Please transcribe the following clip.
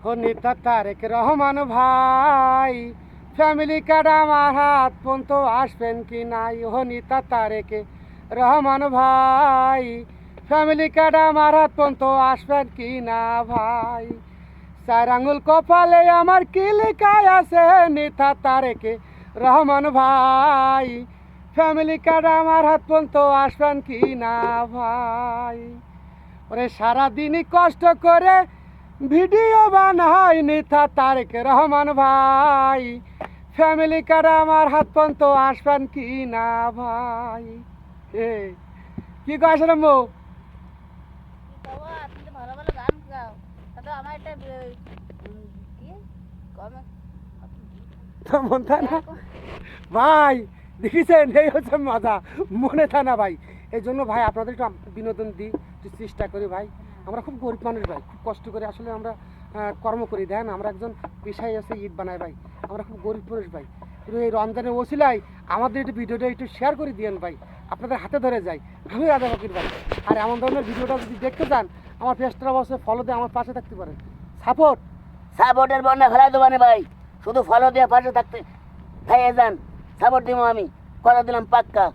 নেতা তারেক রহমান ভাই, family card আমার হাত পর্যন্ত আসবেন কি নাই? নেতা তারেক রহমান ভাই, ফ্যামিলি কার্ড আমার হাত পর্যন্ত আসবেন কি না ভাই? চার আঙুল কপালে আমার কি লেখায় আছে? নেতা তারেক রহমান ভাই, ফ্যামিলি কার্ড আমার হাত পর্যন্ত আসবেন কি না ভাই? ওরে সারাদিনই কষ্ট করে ভিডিও বানাই নেতা তারেক রহমান ভাই, ফ্যামিলি কার্ড আমার হাত পর্যন্ত আসবেন কি না ভাই? কি কয় আসলে মো? তুমি তো ভালো ভালো গান গাও, তা আমার একটা মন থাকে না ভাই, দেখেছেন? এই হচ্ছে মজা, মনে থাকে না ভাই। এই জন্য ভাই আপনাদের একটু বিনোদন দিই, একটু চেষ্টা করি ভাই। আমরা খুব গরিব মানুষ ভাই, খুব কষ্ট করে আসলে আমরা কর্ম করি। দেখেন আমরা একজন পেশায় আছে ঈদ বানাই ভাই, আমরা খুব গরিব মানুষ ভাই। কিন্তু এই রমজানের ওসিলায় আমাদের একটু ভিডিওটা একটু শেয়ার করে দিয়েন ভাই, আপনাদের হাতে ধরে যাই। আমি রাজা ফকির ভাই। আর এমন ধরনের ভিডিওটা যদি দেখতে চান আমার পেজটা অবশ্যই ফলো দিয়ে আমার পাশে থাকতে পারেন। সাপোর্টের বন্যা ফেলাই দেবো না ভাই, শুধু ফলো দিয়ে পাশে থাকতে খাইয়ে যান। সাপোর্ট দিব আমি, কথা দিলাম পাক্কা।